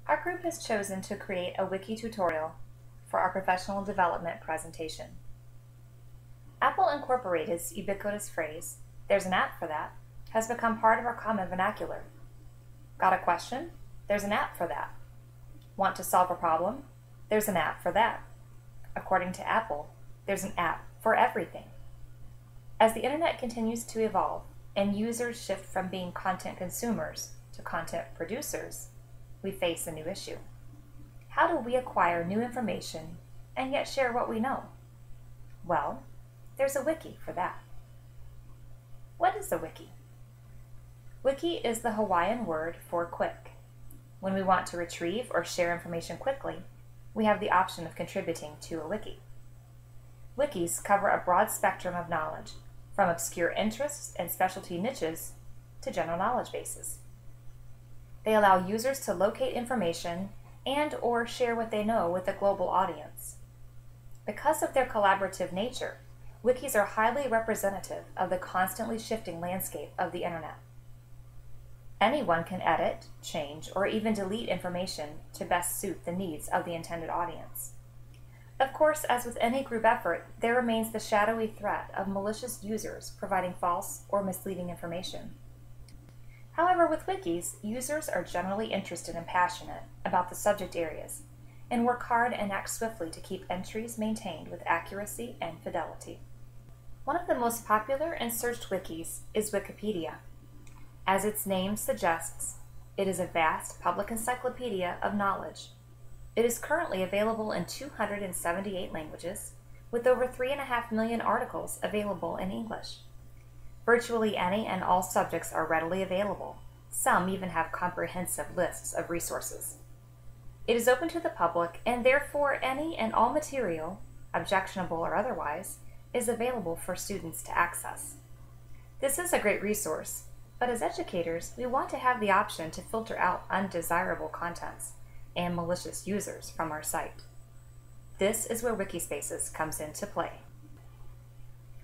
Our group has chosen to create a Wiki tutorial for our professional development presentation. Apple Incorporated's ubiquitous phrase, "There's an app for that," has become part of our common vernacular. Got a question? There's an app for that. Want to solve a problem? There's an app for that. According to Apple, there's an app for everything. As the internet continues to evolve and users shift from being content consumers to content producers, we face a new issue. How do we acquire new information and yet share what we know? Well, there's a wiki for that. What is a wiki? Wiki is the Hawaiian word for quick. When we want to retrieve or share information quickly, we have the option of contributing to a wiki. Wikis cover a broad spectrum of knowledge, from obscure interests and specialty niches to general knowledge bases. They allow users to locate information and/or share what they know with a global audience. Because of their collaborative nature, wikis are highly representative of the constantly shifting landscape of the internet. Anyone can edit, change, or even delete information to best suit the needs of the intended audience. Of course, as with any group effort, there remains the shadowy threat of malicious users providing false or misleading information. However, with wikis, users are generally interested and passionate about the subject areas and work hard and act swiftly to keep entries maintained with accuracy and fidelity. One of the most popular and searched wikis is Wikipedia. As its name suggests, it is a vast public encyclopedia of knowledge. It is currently available in 278 languages, with over 3.5 million articles available in English. Virtually any and all subjects are readily available. Some even have comprehensive lists of resources. It is open to the public, and therefore any and all material, objectionable or otherwise, is available for students to access. This is a great resource, but as educators, we want to have the option to filter out undesirable contents and malicious users from our site. This is where Wikispaces comes into play.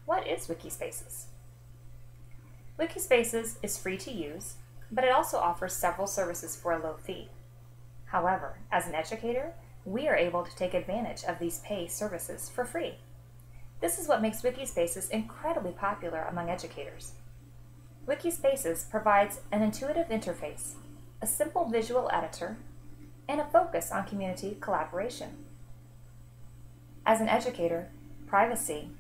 What is Wikispaces? Wikispaces is free to use, but it also offers several services for a low fee. However, as an educator, we are able to take advantage of these pay services for free. This is what makes Wikispaces incredibly popular among educators. Wikispaces provides an intuitive interface, a simple visual editor, and a focus on community collaboration. As an educator, privacy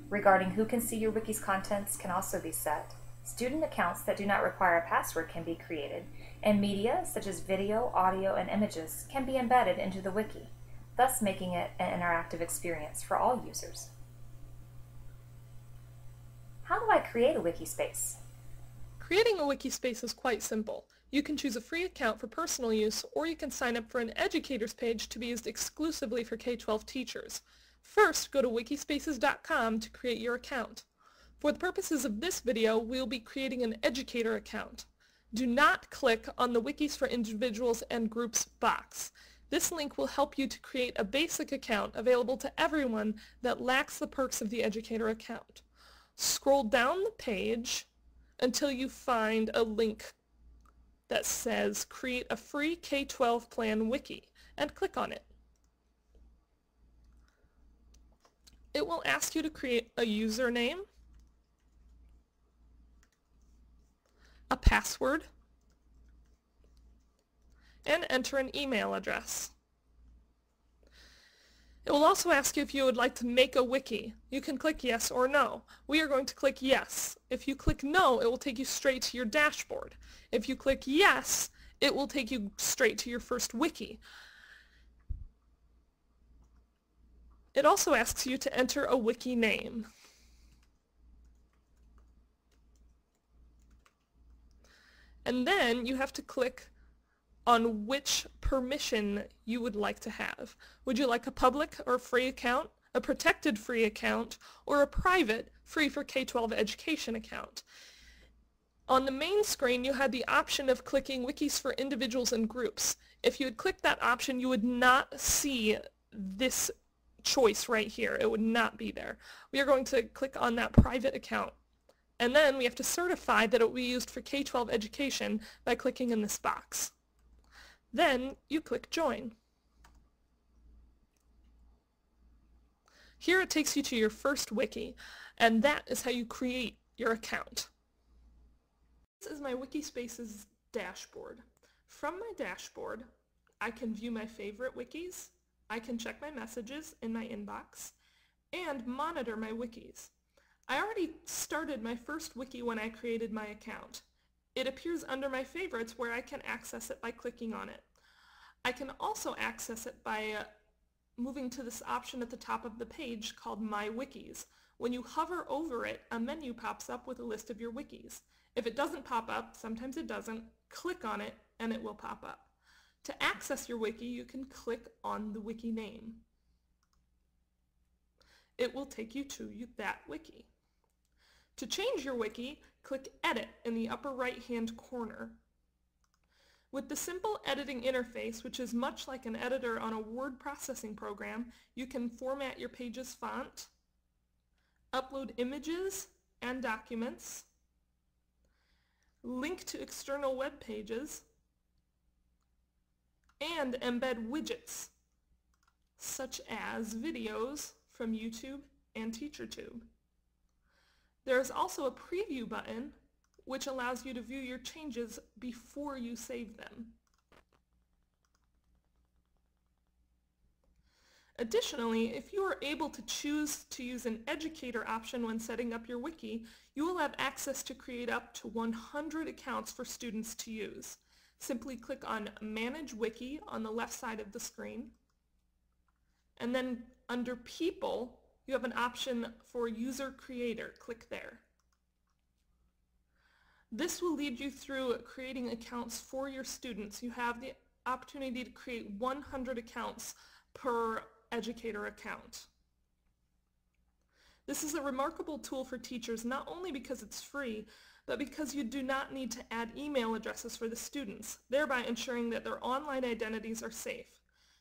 regarding who can see your wiki's contents can also be set. Student accounts that do not require a password can be created, and media such as video, audio, and images can be embedded into the wiki, thus making it an interactive experience for all users. How do I create a Wikispace? Creating a Wikispace is quite simple. You can choose a free account for personal use, or you can sign up for an educator's page to be used exclusively for K-12 teachers. First, go to wikispaces.com to create your account. For the purposes of this video, we will be creating an educator account. Do not click on the Wikis for Individuals and Groups box. This link will help you to create a basic account available to everyone that lacks the perks of the educator account. Scroll down the page until you find a link that says Create a Free K-12 Plan Wiki, and click on it. It will ask you to create a username, a password, and enter an email address. It will also ask you if you would like to make a wiki. You can click yes or no. We are going to click yes. If you click no, it will take you straight to your dashboard. If you click yes, it will take you straight to your first wiki. It also asks you to enter a wiki name. And then you have to click on which permission you would like to have. Would you like a public or free account, a protected free account, or a private free for K-12 education account? On the main screen, you had the option of clicking Wikis for Individuals and Groups. If you had clicked that option, you would not see this choice right here. It would not be there. We are going to click on that private account. And then we have to certify that it will be used for K-12 education by clicking in this box. Then you click Join. Here it takes you to your first wiki, and that is how you create your account. This is my Wikispaces dashboard. From my dashboard, I can view my favorite wikis, I can check my messages in my inbox, and monitor my wikis. I already started my first wiki when I created my account. It appears under my favorites where I can access it by clicking on it. I can also access it by moving to this option at the top of the page called My Wikis. When you hover over it, a menu pops up with a list of your wikis. If it doesn't pop up, sometimes it doesn't, click on it and it will pop up. To access your wiki, you can click on the wiki name. It will take you to that wiki. To change your wiki, click Edit in the upper right-hand corner. With the simple editing interface, which is much like an editor on a word processing program, you can format your page's font, upload images and documents, link to external web pages, and embed widgets, such as videos from YouTube and TeacherTube. There is also a preview button which allows you to view your changes before you save them. Additionally, if you are able to choose to use an educator option when setting up your wiki, you will have access to create up to 100 accounts for students to use. Simply click on Manage Wiki on the left side of the screen, and then under People, you have an option for User Creator. Click there. This will lead you through creating accounts for your students. You have the opportunity to create 100 accounts per educator account. This is a remarkable tool for teachers, not only because it's free, but because you do not need to add email addresses for the students, thereby ensuring that their online identities are safe.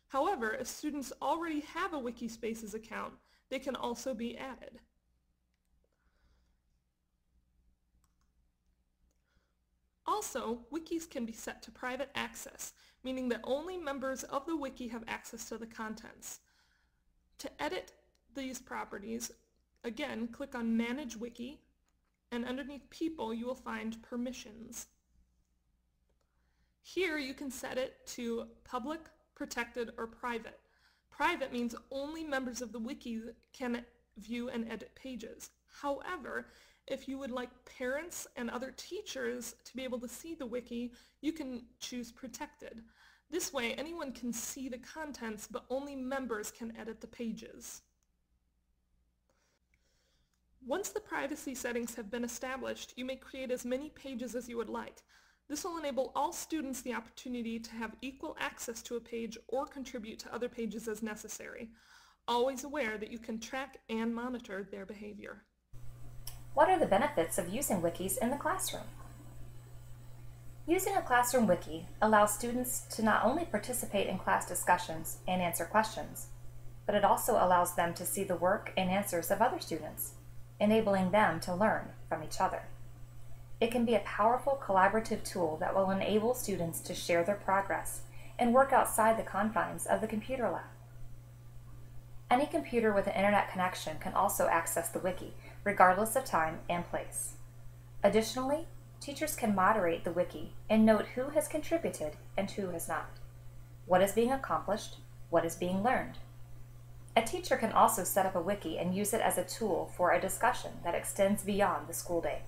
However, if students already have a Wikispaces account, they can also be added. Also, wikis can be set to private access, meaning that only members of the wiki have access to the contents. To edit these properties, again, click on Manage Wiki, and underneath People you will find Permissions. Here you can set it to public, protected, or private. Private means only members of the wiki can view and edit pages. However, if you would like parents and other teachers to be able to see the wiki, you can choose Protected. This way, anyone can see the contents, but only members can edit the pages. Once the privacy settings have been established, you may create as many pages as you would like. This will enable all students the opportunity to have equal access to a page or contribute to other pages as necessary, always aware that you can track and monitor their behavior. What are the benefits of using wikis in the classroom? Using a classroom wiki allows students to not only participate in class discussions and answer questions, but it also allows them to see the work and answers of other students, enabling them to learn from each other. It can be a powerful collaborative tool that will enable students to share their progress and work outside the confines of the computer lab. Any computer with an internet connection can also access the wiki, regardless of time and place. Additionally, teachers can moderate the wiki and note who has contributed and who has not, what is being accomplished, what is being learned. A teacher can also set up a wiki and use it as a tool for a discussion that extends beyond the school day.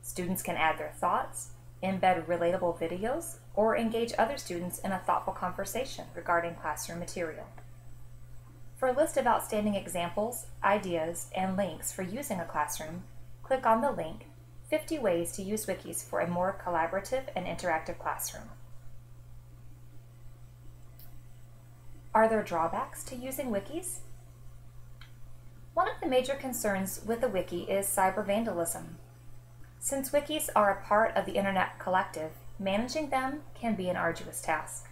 Students can add their thoughts, embed relatable videos, or engage other students in a thoughtful conversation regarding classroom material. For a list of outstanding examples, ideas, and links for using a classroom, click on the link 50 Ways to Use Wikis for a More Collaborative and Interactive Classroom. Are there drawbacks to using wikis? One of the major concerns with a wiki is cyber vandalism. Since wikis are a part of the Internet collective, managing them can be an arduous task.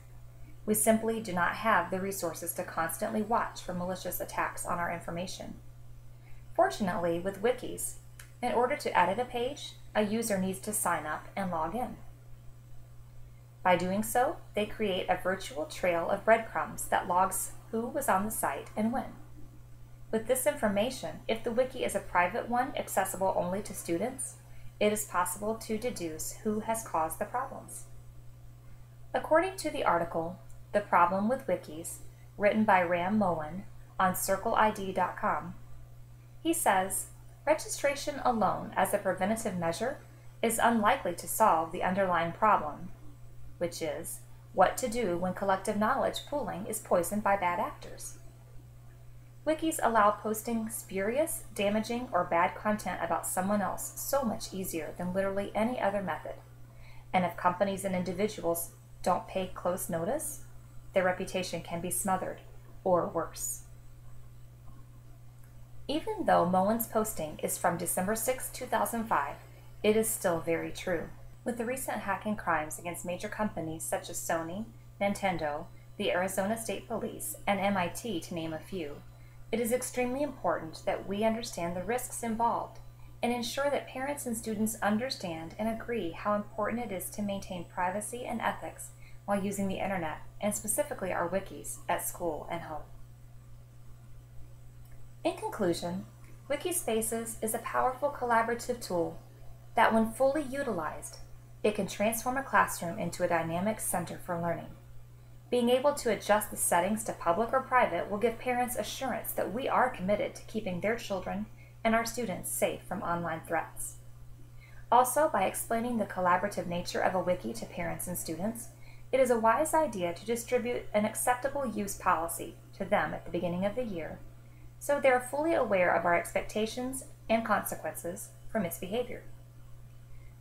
We simply do not have the resources to constantly watch for malicious attacks on our information. Fortunately, with wikis, in order to edit a page, a user needs to sign up and log in. By doing so, they create a virtual trail of breadcrumbs that logs who was on the site and when. With this information, if the wiki is a private one accessible only to students, it is possible to deduce who has caused the problems. According to the article, The Problem with Wikis, written by Ram Mohan on CircleID.com, he says, registration alone as a preventative measure is unlikely to solve the underlying problem, which is what to do when collective knowledge pooling is poisoned by bad actors. Wikis allow posting spurious, damaging, or bad content about someone else so much easier than literally any other method. And if companies and individuals don't pay close notice, their reputation can be smothered, or worse. Even though Mohan's posting is from December 6, 2005, it is still very true. With the recent hacking crimes against major companies such as Sony, Nintendo, the Arizona State Police, and MIT, to name a few, it is extremely important that we understand the risks involved and ensure that parents and students understand and agree how important it is to maintain privacy and ethics while using the internet, and specifically our wikis, at school and home. In conclusion, Wikispaces is a powerful collaborative tool that, when fully utilized, it can transform a classroom into a dynamic center for learning. Being able to adjust the settings to public or private will give parents assurance that we are committed to keeping their children and our students safe from online threats. Also, by explaining the collaborative nature of a wiki to parents and students, it is a wise idea to distribute an acceptable use policy to them at the beginning of the year, so they are fully aware of our expectations and consequences for misbehavior.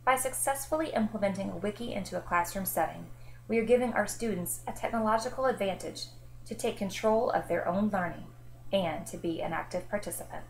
By successfully implementing a wiki into a classroom setting, we are giving our students a technological advantage to take control of their own learning and to be an active participant.